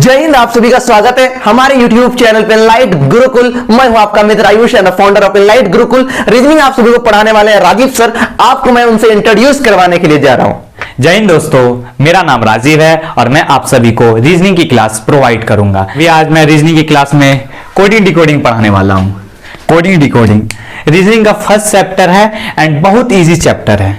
जय हिंद। आप सभी का स्वागत है हमारे YouTube चैनल पे लाइट गुरुकुल। मैं हूं आपका मित्र Ayush and founder of light Gurukul. Reasoning आप सभी को पढ़ाने वाले हैं राजीव सर। आपको मैं उनसे इंट्रोड्यूस करवाने के लिए जा रहा हूं। जय हिंद दोस्तों, मेरा नाम राजीव है और मैं आप सभी को रीजनिंग की क्लास प्रोवाइड करूंगा। आज मैं रीजनिंग की क्लास में कोडिंग डिकोडिंग पढ़ाने वाला हूं। कोडिंग डिकोडिंग रीजनिंग का फर्स्ट चैप्टर है एंड बहुत इजी चैप्टर है,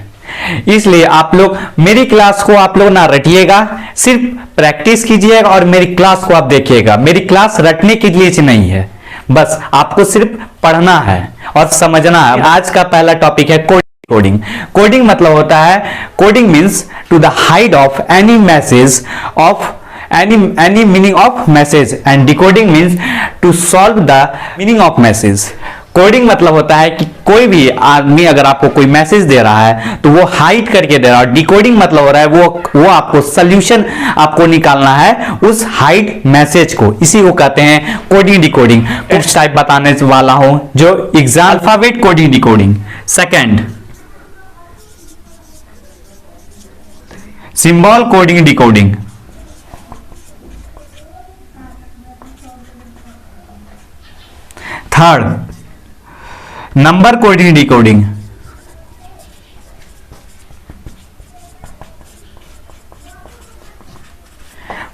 इसलिए आप लोग मेरी क्लास को आप लोग ना रटिएगा, सिर्फ प्रैक्टिस कीजिएगा और मेरी क्लास को आप देखिएगा। मेरी क्लास रटने के लिए नहीं है, बस आपको सिर्फ पढ़ना है और समझना है। आज का पहला टॉपिक है कोडिंग। कोडिंग मतलब होता है, coding means to the hide of any message of any meaning of message and decoding means to solve the meaning of message। Coding मतलब होता है कि कोई भी आदमी अगर आपको कोई मैसेज दे रहा है तो वो हाइड करके दे रहा है। डिकोडिंग मतलब हो रहा है वो आपको सोल्यूशन आपको निकालना है उस हाइड मैसेज को, इसी को कहते हैं कोडिंग डिकोडिंग। कुछ टाइप बताने वाला हूं जो exam alphabet coding decoding, second symbol coding decoding, third number coding decoding,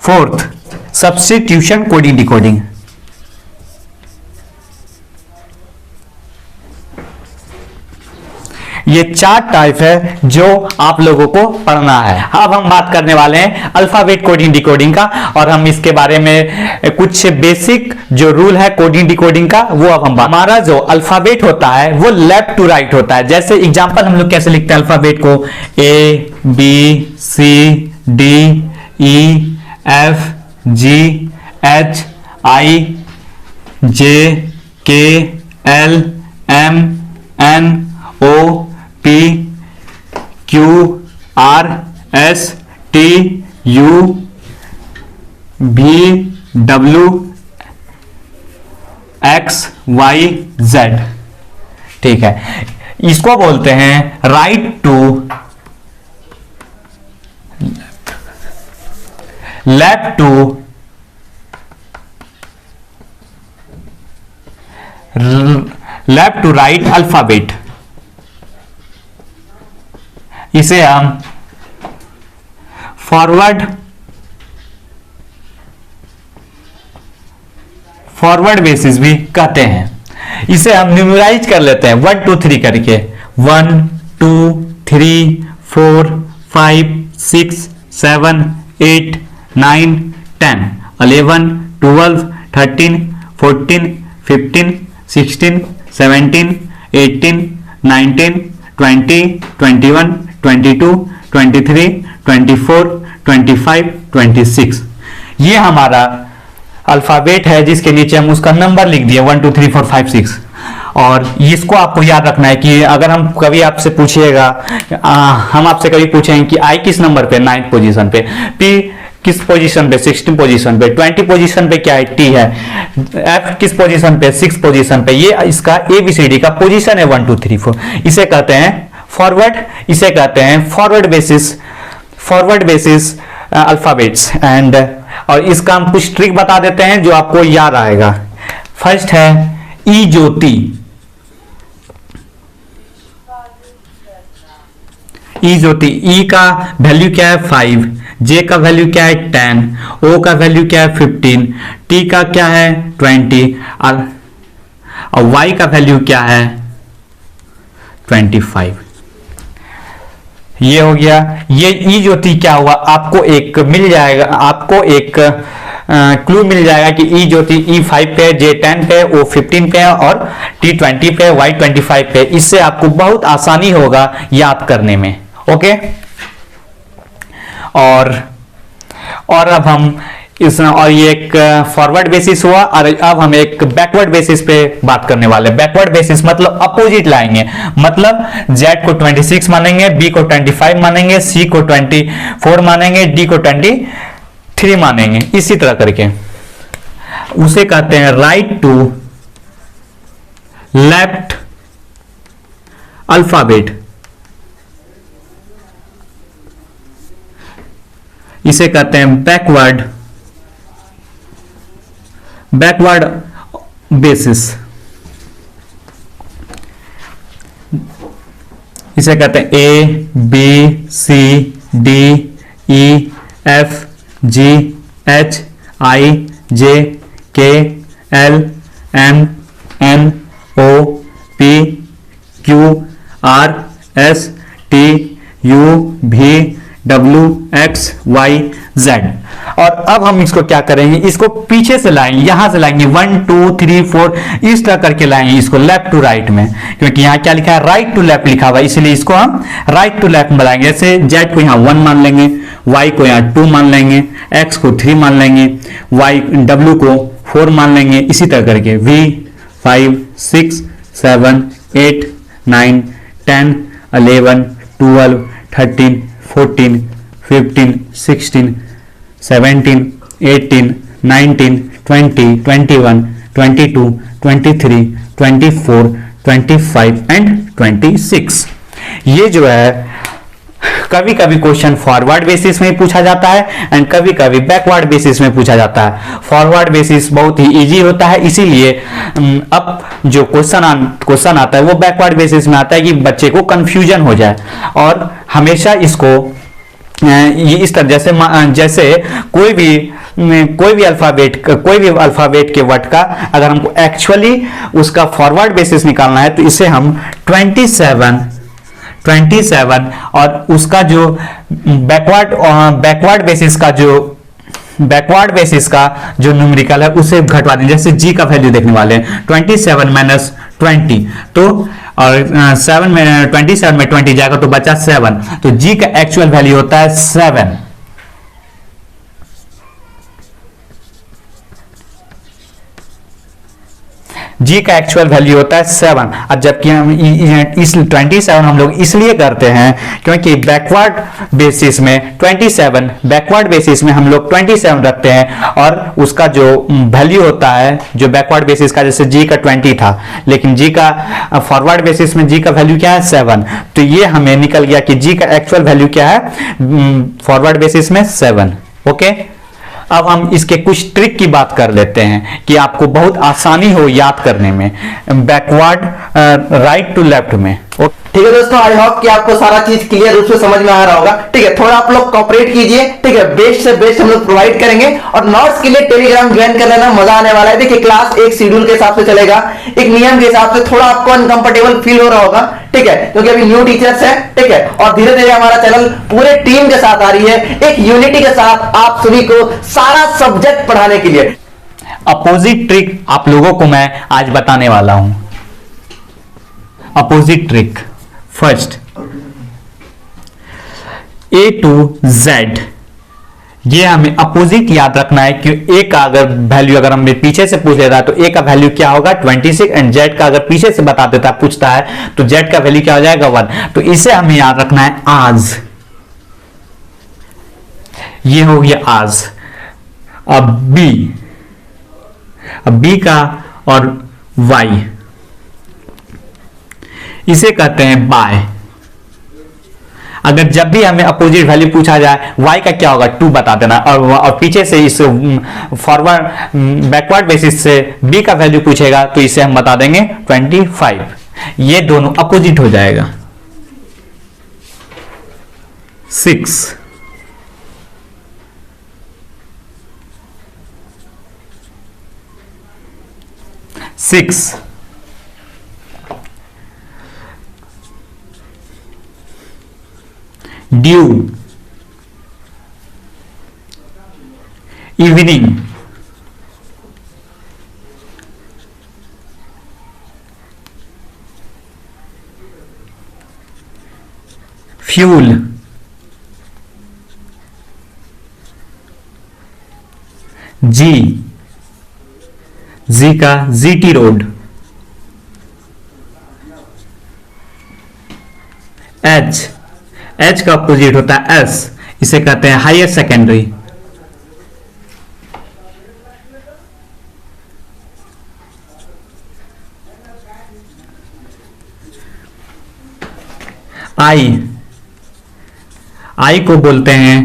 fourth substitution coding decoding. ये चार टाइप है जो आप लोगों को पढ़ना है। अब हम बात करने वाले हैं अल्फाबेट कोडिंग डिकोडिंग का और हम इसके बारे में कुछ बेसिक जो रूल है कोडिंग डिकोडिंग का वो अब हम हमारा जो अल्फाबेट होता है वो लेफ्ट टू राइट होता है। जैसे एग्जांपल हम लोग कैसे लिखते हैं अल्फाबेट को, A B C D E F G H I J K L M N O P Q R S T U V W X Y Z. ठीक है, इसको बोलते हैं right to left to left to right alphabet. इसे हम forward basis भी कहते हैं। इसे हम न्यूमराइज कर लेते हैं 1 2 3 करके, 1 2 3 4 5 6 7 8 9 10 11 12 13 14 15 16 17 18 19 20 21 22 23 24 25 26। ये हमारा अल्फाबेट है जिसके नीचे हम उसका नंबर लिख दिए 1 2 3 4 5 6। और इसको आपको याद रखना है कि अगर हम कभी आपसे पूछिएगा, हम आपसे कभी पूछेंगे कि आई किस नंबर पे, 9th पोजीशन पे, पी किस पोजीशन पे, 16 पोजीशन पे, 20 पोजीशन पे क्या है, टी है, एफ किस पोजीशन पे, 6 पोजीशन पे। ये इसका एबीसीडी का पोजीशन है 1 2 3 4। इसे कहते हैं फॉरवर्ड, इसे कहते हैं फॉरवर्ड बेसिस अल्फाबेट्स। एंड और इसका हम कुछ ट्रिक बता देते हैं जो आपको याद आएगा। फर्स्ट है ई ज्योति। ई ज्योति, ई का वैल्यू क्या है 5, जे का वैल्यू क्या है 10, ओ का वैल्यू क्या है 15, टी का क्या है 20 और वाई का वैल्यू क्या है 25। ये हो गया। ये ई ज्योति क्या हुआ, आपको एक मिल जाएगा, आपको एक क्लू मिल जाएगा कि ई ज्योति E5 पे, J10 पे, O15 पे और T20 पे, Y25 पे। इससे आपको बहुत आसानी होगा याद करने में। ओके, और अब हम और ये एक फॉरवर्ड बेसिस हुआ और अब हम एक बैकवर्ड बेसिस पे बात करने वाले हैं। बैकवर्ड बेसिस मतलब अपोजिट लाएंगे, मतलब Z को 26 मानेंगे, B को 25 मानेंगे, C को 24 मानेंगे, D को 23 मानेंगे, इसी तरह करके उसे कहते हैं राइट टू लेफ्ट अल्फाबेट। इसे कहते हैं बैकवर्ड बैकवर्ड बेसिस, इसे कहते हैं A B C D E F G H I J K L M N O P Q R S T U V W X Y Z. और अब हम इसको क्या करेंगे, इसको पीछे से लाएंगे, यहां से लाएंगे 1 2 3 4 इस तरह करके लाएंगे इसको लेफ्ट टू राइट में, क्योंकि यहां क्या लिखा है, राइट टू लेफ्ट लिखा हुआ है, इसलिए इसको हम राइट टू लेफ्ट में लाएंगे। जैसे जेड को यहां 1 मान लेंगे, वाई को यहां 2 मान लेंगे, एक्स को 3 मान लेंगे, वाई डब्ल्यू को 4 मान लेंगे, इसी तरह करके वी 5 6 7 8 9 10 11 12 13 14 15 16 17 18 19 20 21 22 23 24 25 एंड 26। ये जो है कभी कभी क्वेश्चन फॉरवर्ड बेसिस में पूछा जाता है एंड कभी कभी बैकवर्ड बेसिस में पूछा जाता है। फॉरवर्ड बेसिस बहुत ही इजी होता है, इसीलिए अब जो क्वेश्चन आता है वो बैकवर्ड बेसिस में आता है कि बच्चे को कंफ्यूजन हो जाए। और हमेशा इसको ये इस तरह जैसे कोई भी अल्फाबेट के वर्ड का अगर हमको एक्चुअली उसका फॉरवर्ड बेसिस निकालना है तो इसे हम 27 और उसका जो बैकवर्ड बेसिस का जो न्यूमेरिकल है उसे घटवा दें। जैसे जी का वैल्यू देखने वाले हैं 27 माइनस 20, तो और 7 में 27 में 20 जाएगा तो बचा 7, तो जी का एक्चुअल वैल्यू होता है 7। जी का एक्चुअल वैल्यू होता है 7। अब जबकि हम इस 27 हम लोग इसलिए करते हैं क्योंकि बैकवर्ड बेसिस में 27, बैकवर्ड बेसिस में हम लोग 27 रखते हैं और उसका जो वैल्यू होता है जो बैकवर्ड बेसिस का, जैसे जी का 20 था लेकिन जी का फॉरवर्ड बेसिस में जी का वैल्यू क्या है 7, तो ये हमें निकल गया कि जी का एक्चुअल वैल्यू क्या है फॉरवर्ड बेसिस में 7। ओके, अब हम इसके कुछ ट्रिक की बात कर लेते हैं कि आपको बहुत आसानी हो याद करने में बैकवर्ड राइट टू लेफ्ट में। ठीक है दोस्तों, आई होप कि आपको सारा चीज क्लियर रूप से समझ में आ रहा होगा। ठीक है, थोड़ा आप लोग कॉपरेट कीजिए, ठीक है, बेस्ट से बेस्ट हम लोग प्रोवाइड करेंगे और नोट्स के लिए टेलीग्राम ज्वाइन कर लेना, मजा आने वाला है। देखिए क्लास एक शेड्यूल के हिसाब से चलेगा, एक नियम के हिसाब से, थोड़ा आपको अनकंफर्टेबल फील हो रहा होगा, ठीक है, क्योंकि अभी न्यू टीचर्स है, ठीक है, और धीरे धीरे हमारा चैनल पूरे टीम के साथ आ रही है, एक यूनिटी के साथ आप सभी को सारा सब्जेक्ट पढ़ाने के लिए। अपोजिट ट्रिक आप लोगों को मैं आज बताने वाला हूं। Opposite trick, first A to Z, ये हमें अपोजिट याद रखना है कि A का अगर वैल्यू अगर हमें पीछे से पूछ लेता है तो A का वैल्यू क्या होगा 26 एंड Z का अगर पीछे से बता देता है पूछता है तो Z का वैल्यू क्या हो जाएगा 1। तो इसे हमें याद रखना है आज, ये हो गया आज। अब B का और Y, इसे कहते हैं बाय। अगर जब भी हमें अपोजिट वैल्यू पूछा जाए y का क्या होगा 2 बता देना, और पीछे से इस फॉरवर्ड बैकवर्ड बेसिस से b का वैल्यू पूछेगा तो इसे हम बता देंगे 25। ये दोनों अपोजिट हो जाएगा। 6 ड्यू, इवनिंग, फ्यूल, जी का जीटी रोड, एच का अपोजिट होता है एस, इसे कहते हैं हायर सेकेंडरी। आई को बोलते हैं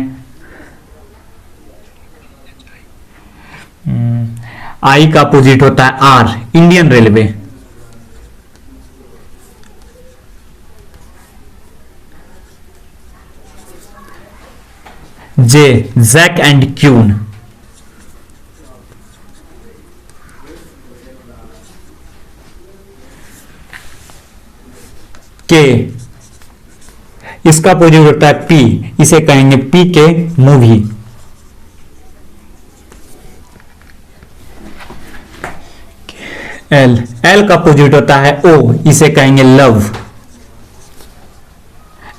आई का अपोजिट होता है R, Indian railway. J, jack and queen. K, इसका अपोजिट होता है पी, इसे कहेंगे पी के मूवी। एल, एल का अपोजिट होता है ओ, इसे कहेंगे लव।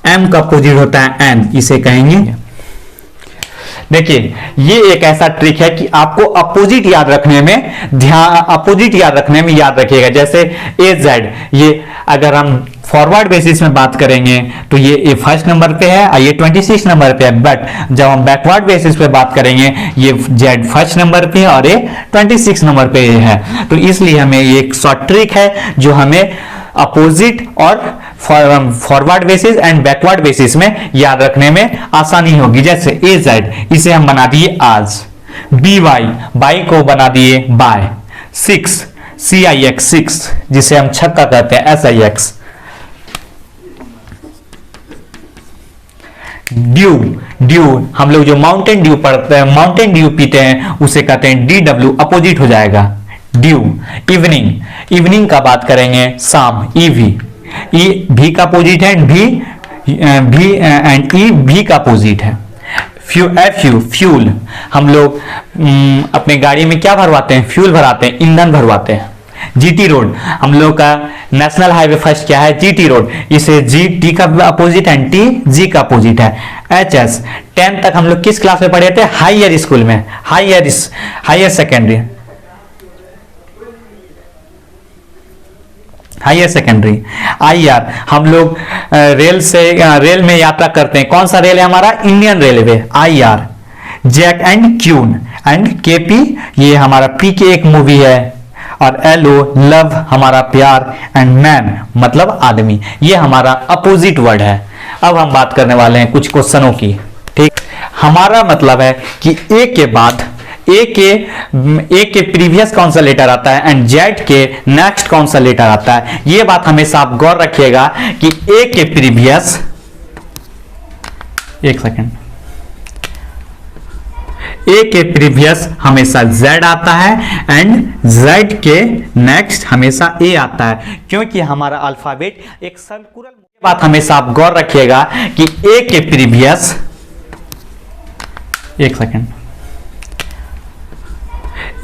एम का अपोजिट होता है एन, इसे कहेंगे। देखिए ये एक ऐसा ट्रिक है कि आपको अपोजिट याद रखने में याद रखिएगा। जैसे ए जेड, ये अगर हम फॉरवर्ड बेसिस में बात करेंगे तो ये फर्स्ट नंबर पे है और ये 26 नंबर पे है, बट जब हम बैकवर्ड बेसिस पे बात करेंगे ये जेड फर्स्ट नंबर पे है और ये 26 नंबर पे है। तो इसलिए हमें ये एक शॉर्ट ट्रिक है जो हमें अपोजिट और forward basis and backward basis में याद रखने में आसानी होगी। जैसे ए जेड, इसे हम बना दिए आज। बी वाई, बाई को बना दिए बाय। 6, सी आई एक्स, 6, जिसे हम छक्का कहते हैं, S I x. Due, due हम लोग जो माउंटेन ड्यू पढ़ते हैं, माउंटेन ड्यू पीते हैं, उसे कहते हैं डी डब्ल्यू, अपोजिट हो जाएगा ड्यू। इवनिंग, इवनिंग का बात करेंगे शाम, ईवी। ई भी का अपोजिट है, भी एंड ई भी का अपोजिट है। फ्यूल, हम लोग अपने गाड़ी में क्या भरवाते हैं, फ्यूल भराते हैं, ईंधन भरवाते हैं। जीटी रोड, हम लोग का नेशनल हाईवे फर्स्ट क्या है, जीटी रोड, इसे जी टी का अपोजिट एंड टी जी का अपोजिट है। एच एस, 10 तक हम लोग किस क्लास में पढ़े थे, हायर स्कूल में, हायर सेकेंडरी। आई आर, हम लोग रेल में यात्रा करते हैं, कौन सा रेल है हमारा, Indian railway, I R. Jack and queen and KP, ये हमारा पी के एक मूवी है। और एलओ, लव हमारा प्यार, एंड मैन मतलब आदमी, ये हमारा अपोजिट वर्ड है। अब हम बात करने वाले हैं कुछ क्वेश्चनों की, ठीक। हमारा मतलब है कि ए के बाद ए के प्रीवियस कौन सा लेटर आता है एंड जेड के नेक्स्ट कौन सा लेटर आता है। ये बात हमेशा आप गौर रखिएगा कि ए के प्रीवियस, एक सेकेंड, ए के प्रीवियस हमेशा z आता है एंड z के नेक्स्ट हमेशा a आता है, क्योंकि हमारा अल्फाबेट एक सर्कुलर। बात हमेशा आप गौर रखिएगा कि a के प्रीवियस, एक सेकेंड,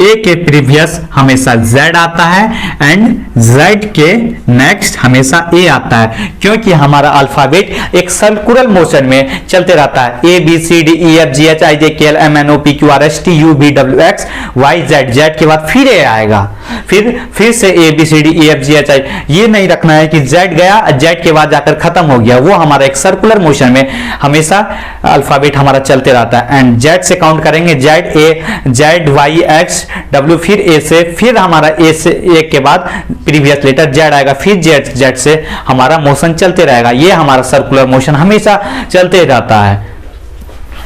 ए के प्रीवियस हमेशा z आता है एंड z के नेक्स्ट हमेशा a आता है, क्योंकि हमारा अल्फाबेट एक सर्कुलर मोशन में चलते रहता है। A B C D E F G H I J K L M N O P Q R S T U V W X Y Z, Z के बाद फिर ए आएगा, फिर से A B C D E F G H I. ये नहीं रखना है कि जेड गया, जेड के बाद जाकर खत्म हो गया, वो हमारा एक सर्कुलर मोशन में हमेशा अल्फाबेट हमारा चलते रहता है। एंड जेड से काउंट करेंगे, जेड वाई एक्स डब्ल्यू, फिर ए से, फिर हमारा ए से, ए के बाद प्रीवियस लेटर जेड आएगा, फिर जेड से हमारा मोशन चलते रहेगा। ये हमारा सर्कुलर मोशन हमेशा चलते रहता है।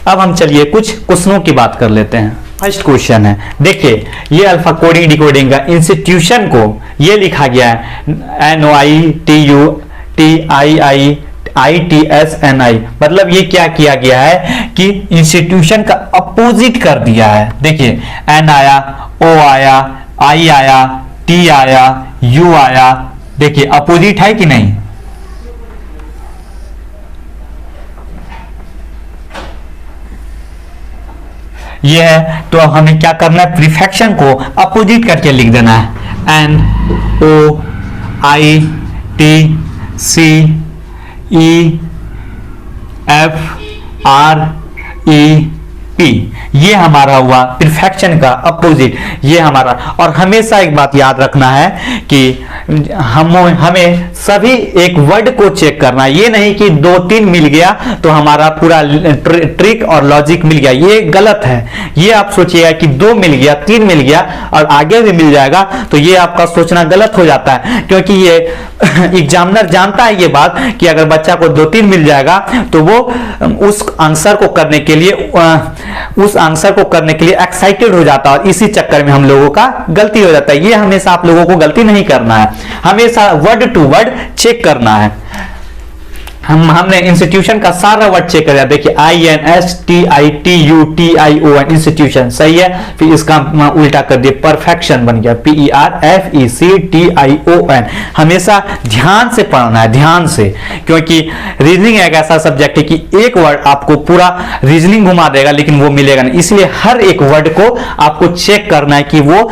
अब हम चलिए कुछ क्वेश्चनों की बात कर लेते हैं। फर्स्ट क्वेश्चन है, देखिए ये अल्फा कोडिंग डिकोडिंग का इंस्टीट्यूशन को ये लिखा गया है NOITUTIIITSNI, मतलब ये क्या किया गया है कि इंस्टीट्यूशन का अपोजिट कर दिया है। देखिए N आया, O आया, I आया, T आया, U आया, देखिए अपोजिट है कि नहीं। ये है, तो हमें क्या करना है, प्रीफिक्सन को अपोजिट करके लिख देना है। NOITCEFREP, ये हमारा हुआ प्रीफिक्सन का अपोजिट, ये हमारा। और हमेशा एक बात याद रखना है कि हमें सभी एक वर्ड को चेक करना है, ये नहीं कि 2-3 मिल गया तो हमारा पूरा ट्रिक और लॉजिक मिल गया, ये गलत है। ये आप सोचिएगा कि 2 मिल गया, 3 मिल गया और आगे भी मिल जाएगा, तो ये आपका सोचना गलत हो जाता है, क्योंकि ये एग्जामिनर जानता है ये बात कि अगर बच्चा को 2-3 मिल जाएगा तो वो उस आंसर को करने के लिए उस आंसर को करने के लिए एक्साइटेड हो जाता है और इसी चक्कर में हम लोगों का गलती हो जाता है। ये हमेशा आप लोगों को गलती नहीं करना है, हमेशा वर्ड टू वर्ड चेक करना है। हमने इंस्टीट्यूशन का सारा वर्ड चेक कर दिया। देखिए INSTITUTION इंस्टीट्यूशन सही है, फिर इसका उल्टा कर दिए परफेक्शन बन गया PERFECTION। हमेशा ध्यान से पढ़ना है, ध्यान से, क्योंकि रीजनिंग एक ऐसा सब्जेक्ट है कि एक वर्ड आपको पूरा रीजनिंग घुमा देगा लेकिन वो मिलेगा नहीं, इसलिए हर एक वर्ड को आपको चेक करना है कि वो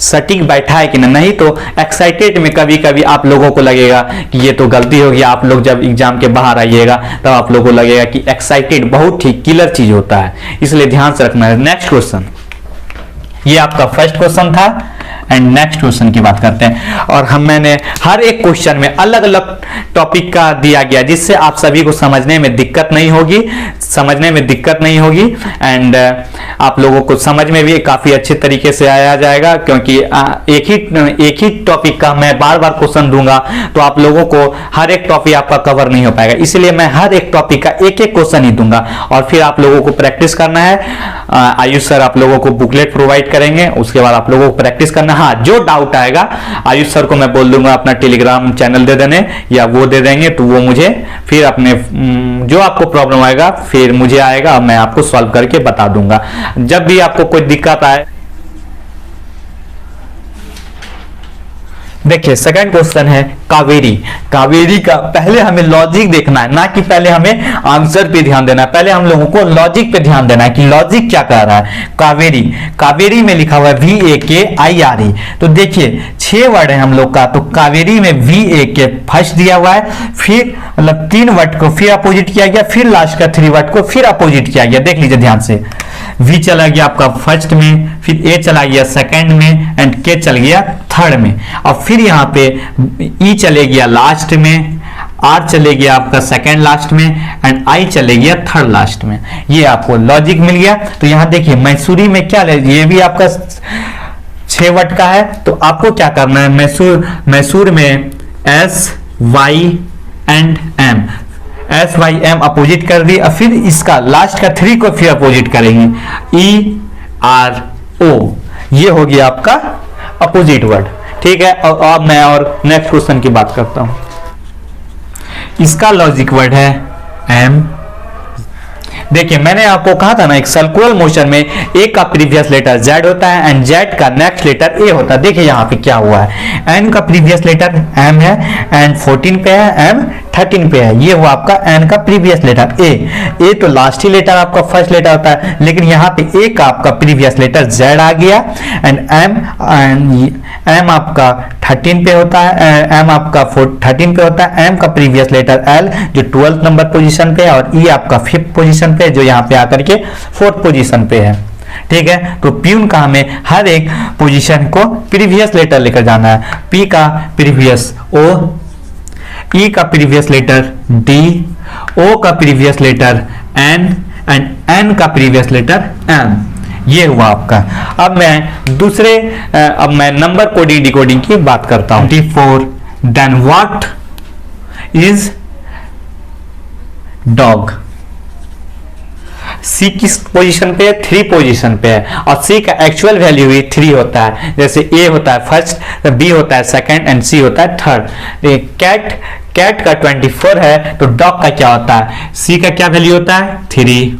सटीक बैठा है कि नहीं। तो एक्साइटेड में कभी कभी आप लोगों को लगेगा कि ये तो गलती होगी। आप लोग जब एग्जाम के बाहर आइएगा तब आप लोगों को लगेगा कि एक्साइटेड बहुत ही किलर चीज होता है, इसलिए ध्यान से रखना है। नेक्स्ट क्वेश्चन, ये आपका फर्स्ट क्वेश्चन था एंड नेक्स्ट क्वेश्चन की बात करते हैं। और मैंने हर एक क्वेश्चन में अलग अलग टॉपिक का दिया गया जिससे आप सभी को समझने में दिक्कत नहीं होगी, एंड आप लोगों को समझ में भी काफी अच्छे तरीके से आया जाएगा, क्योंकि एक ही टॉपिक का मैं बार बार क्वेश्चन दूंगा तो आप लोगों को हर एक टॉपिक आपका कवर नहीं हो पाएगा, इसलिए मैं हर एक टॉपिक का एक एक क्वेश्चन ही दूंगा और फिर आप लोगों को प्रैक्टिस करना है। आयुष सर आप लोगों को बुकलेट प्रोवाइड करेंगे, उसके बाद आप लोगों को प्रैक्टिस करना। हाँ, जो डाउट आएगा आयुष सर को मैं बोल दूंगा अपना टेलीग्राम चैनल दे देने या वो दे देंगे, तो वो मुझे फिर अपने जो आपको प्रॉब्लम आएगा फिर मुझे आएगा, मैं आपको सॉल्व करके बता दूंगा। जब भी आपको कोई दिक्कत आए, देखिए सेकंड क्वेश्चन है कावेरी। कावेरी का पहले हमें लॉजिक देखना है, ना कि पहले हमें आंसर पे ध्यान देना है, पहले हम लोगों को लॉजिक पे ध्यान देना है कि लॉजिक क्या कह रहा है। कावेरी में लिखा हुआ है VAKIRE। तो देखिए 6 वर्ड है हम लोग का, तो कावेरी में VAK फर्स्ट दिया हुआ है, फिर मतलब 3 वर्ड को फिर अपोजिट किया गया, फिर लास्ट का 3 वर्ड को फिर अपोजिट किया गया। देख लीजिए ध्यान से, V चला गया आपका फर्स्ट में, फिर A चला गया सेकंड में एंड K चल गया थर्ड में, और फिर यहाँ पे E चले गया लास्ट में, R चले गया आपका सेकंड लास्ट में एंड I चले गया थर्ड लास्ट में। ये आपको लॉजिक मिल गया। तो यहाँ देखिए मैसूरी में क्या, ये भी आपका 6 वर्ड का है, तो आपको क्या करना है, मैसूर में SYM अपोजिट कर दी और फिर इसका लास्ट का 3 को फिर अपोजिट करेंगे ERO। ये हो गया आपका अपोजिट वर्ड, ठीक है। और अब मैं और नेक्स्ट क्वेश्चन की बात करता हूं। इसका लॉजिक वर्ड है M। देखिए मैंने आपको कहा था ना, एक सर्कुलर मोशन में A का प्रीवियस लेटर Z होता है एंड Z का नेक्स्ट लेटर A होता है। देखिए यहाँ पे क्या हुआ है, N का प्रीवियस लेटर M है एंड 14 पे है, M 13 पे है। ये हुआ आपका N का प्रीवियस लेटर A तो लास्ट ही लेटर आपका फर्स्ट लेटर होता है, लेकिन यहाँ पे A का आपका प्रीवियस लेटर Z आ गया एंड M आपका 13 पे होता है, M आपका 13 पे होता है, M का प्रीवियस लेटर L जो 12th नंबर पोजीशन पे है और E आपका 5th पोजीशन पे जो यहाँ पे आकर के 4th पोजीशन पे है, ठीक है। तो प्यून का हमें हर एक पोजीशन को प्रीवियस लेटर लेकर जाना है। P का प्रीवियस O, E का प्रीवियस लेटर D, O का previous letter N and N का प्रीवियस लेटर M। ये हुआ आपका। अब मैं नंबर कोडिंग डिकोडिंग की बात करता हूं। 24 then what is dog. C किस पोजीशन पे है, 3 पोजीशन पे है और C का एक्चुअल वैल्यू भी 3 होता है। जैसे A होता है फर्स्ट, B होता है सेकंड एंड C होता है थर्ड। कैट का 24 है तो डॉग का क्या होता है, C का क्या वैल्यू होता है 3,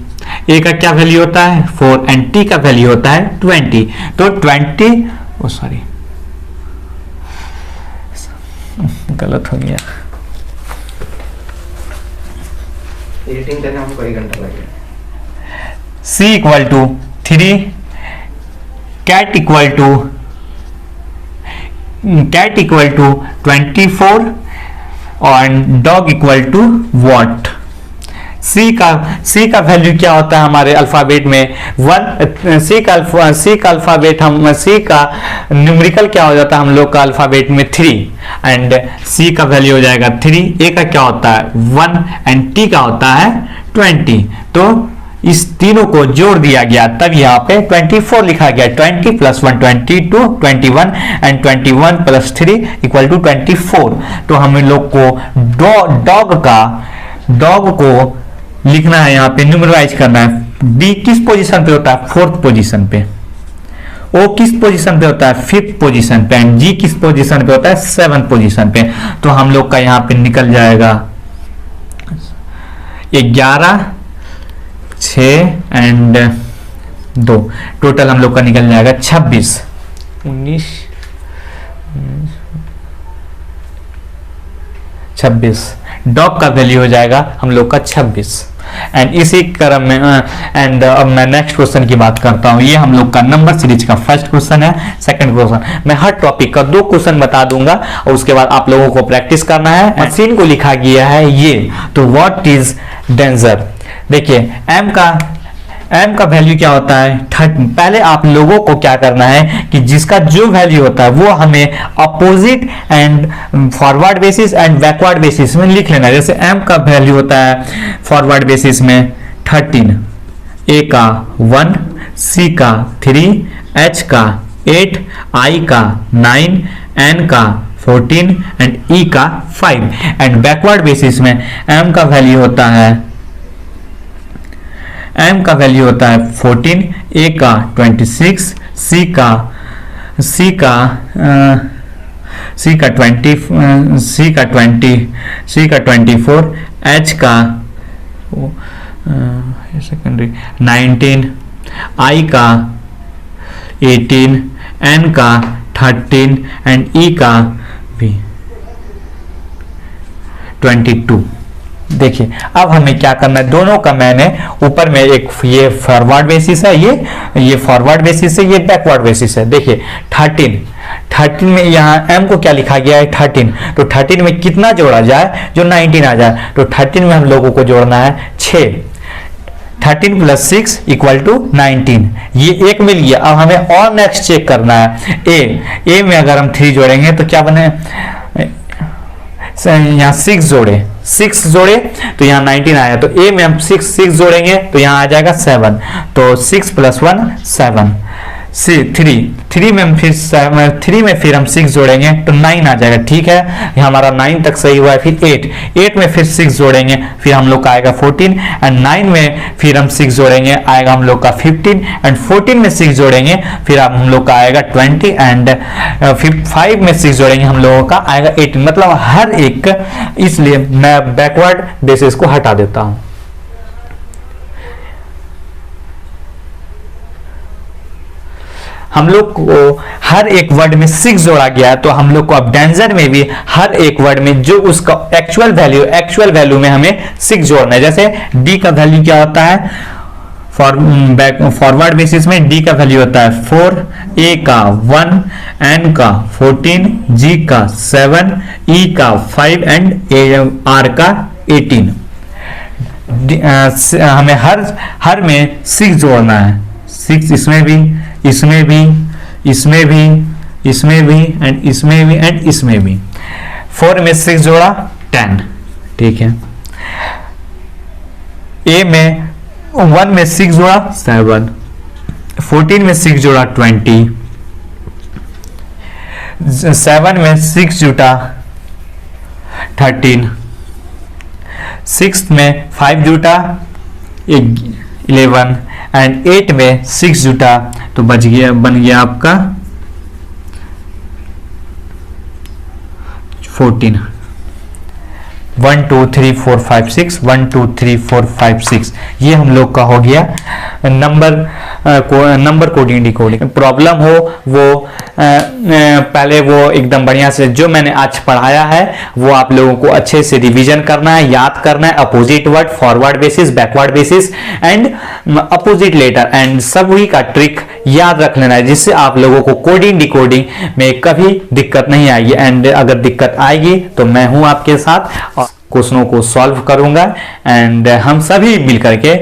A का क्या वैल्यू होता है 4 एंड T का वैल्यू होता है 20। तो 20 गलत हो गया, एडिटिंग करने हमको 1 घंटा लगेगा। C equal to 3, cat equal to 24 और dog equal to what. C का वैल्यू क्या होता है हमारे अल्फाबेट में 1। C का अल्फाबेट C का न्यूमेरिकल क्या हो जाता है हम लोग का अल्फाबेट में 3 एंड C का वैल्यू हो जाएगा 3। A का क्या होता है 1 एंड T का होता है 20। तो इस तीनों को जोड़ दिया गया तब यहाँ पे 24 लिखा गया। 20 plus 1 22 21 and 21 plus 3 equal to 24। तो हम लोग को डॉग को लिखना है, यहाँ पे न्यूमराइज करना है डी किस पोजीशन पे होता है? 4th पोजीशन पे। ओ किस पोजीशन पे होता है? 5th पोजीशन पे। एंड जी किस पोजीशन पे होता है? 7th पोजीशन पे। तो हम लोग का यहाँ पे निकल जाएगा 11, 6 एंड 2, टोटल हम लोग का निकल जाएगा 26, 19, 26। डॉग का वैल्यू हो जाएगा हम लोग का 26। एंड इसी क्रम में एंड अब मैं नेक्स्ट क्वेश्चन की बात करता हूं। ये हम लोग का नंबर सीरीज का फर्स्ट क्वेश्चन है। सेकंड क्वेश्चन मैं हर टॉपिक का 2 क्वेश्चन बता दूंगा और उसके बाद आप लोगों को प्रैक्टिस करना है। मशीन को लिखा गया है ये, तो व्हाट इज डेंजर। देखिए m का वैल्यू क्या होता है? 30। पहले आप लोगों को क्या करना है कि जिसका जो वैल्यू होता है वो हमें opposite and forward basis and backward basis में लिख लेना है। जैसे m का वैल्यू होता है फॉरवर्ड बेसिस में 13, a का 1, c का 3, h का 8, i का 9, n का 14 एंड e का 5। एंड बैकवर्ड बेसिस में m का वैल्यू होता है 14, a का 26, c का 24, h का 19, i का 18, n का 13 एंड e का भी 22। देखिए अब हमें क्या करना है, दोनों का मैंने ऊपर में एक ये फॉरवर्ड बेसिस है, ये फॉरवर्ड बेसिस है, ये बैकवर्ड बेसिस है। देखिए 13 में यहाँ m को क्या लिखा गया है? 13। तो 13 में कितना जोड़ा जाए जो 19 आ जाए? तो 13 में हम लोगों को जोड़ना है 6। 13 + 6 = 19। ये एक मिल गया। अब हमें और नेक्स्ट चेक करना है a में अगर हम 3 जोड़ेंगे तो क्या बने? यहाँ 6 जोड़े तो यहाँ 19 आया। तो a में हम 6 जोड़ेंगे तो यहाँ आ जाएगा 7। तो 6 + 1 7। 3 में हम फिर हम 6 जोड़ेंगे तो 9 आ जाएगा। ठीक है, ये हमारा 9 तक सही हुआ है। फिर 8 में फिर 6 जोड़ेंगे फिर हम लोग का आएगा 14 एंड 9 में फिर हम 6 जोड़ेंगे आएगा हम लोग का 15 एंड 14 में 6 जोड़ेंगे फिर हम लोग का आएगा 20 एंड फिर 5 में 6 जोड़ेंगे हम लोगों का आएगा 18। मतलब हर एक, इसलिए मैं बैकवर्ड बेसिस को हटा देता हूं। हम लोग को हर एक वर्ड में 6 जोड़ा गया है, तो हम लोग को अब डेंजर में भी हर एक वर्ड में जो उसका एक्चुअल वैल्यू में हमें 6 जोड़ना है। जैसे डी का वैल्यू क्या होता है? फॉरवर्ड बेसिस में डी का वैल्यू होता है 4, ए का 1, एन का 14, जी का 7, ई का 5 एंड आर का 18। हमें हर में 6 जोड़ना है। 6 इसमें भी एंड इसमें भी। 4 में 6 जोड़ा 10। ठीक है, ए में 1 में 6 जोड़ा 7, 14 में 6 जोड़ा 20, 7 में 6 जुटा 13, 6 में 5 जुटा 11 एंड 8 में 6 जुटा तो बन गया आपका 14। 1 2 3 4 5 6 1 2 3 4 5 6 ये हम लोग का हो गया नंबर कोडिंग डिकोडिंग। प्रॉब्लम हो वो पहले वो एकदम बढ़िया से जो मैंने आज पढ़ाया है वो आप लोगों को अच्छे से रिवीजन करना है, याद करना है। Opposite word, forward basis, backward basis and opposite letter and सभी का ट्रिक याद रख लेना है, जिससे आप लोगों को कोडिंग डिकोडिंग में कभी दिक्कत नहीं आएगी। एंड अगर दिक्कत आएगी तो मैं हूं आपके साथ और क्वेश्चनों को सॉल्व करूंगा एंड हम सभी मिलकर के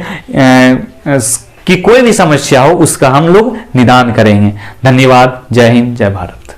कि कोई भी समस्या हो उसका हम लोग निदान करेंगे। धन्यवाद। जय हिंद, जय भारत।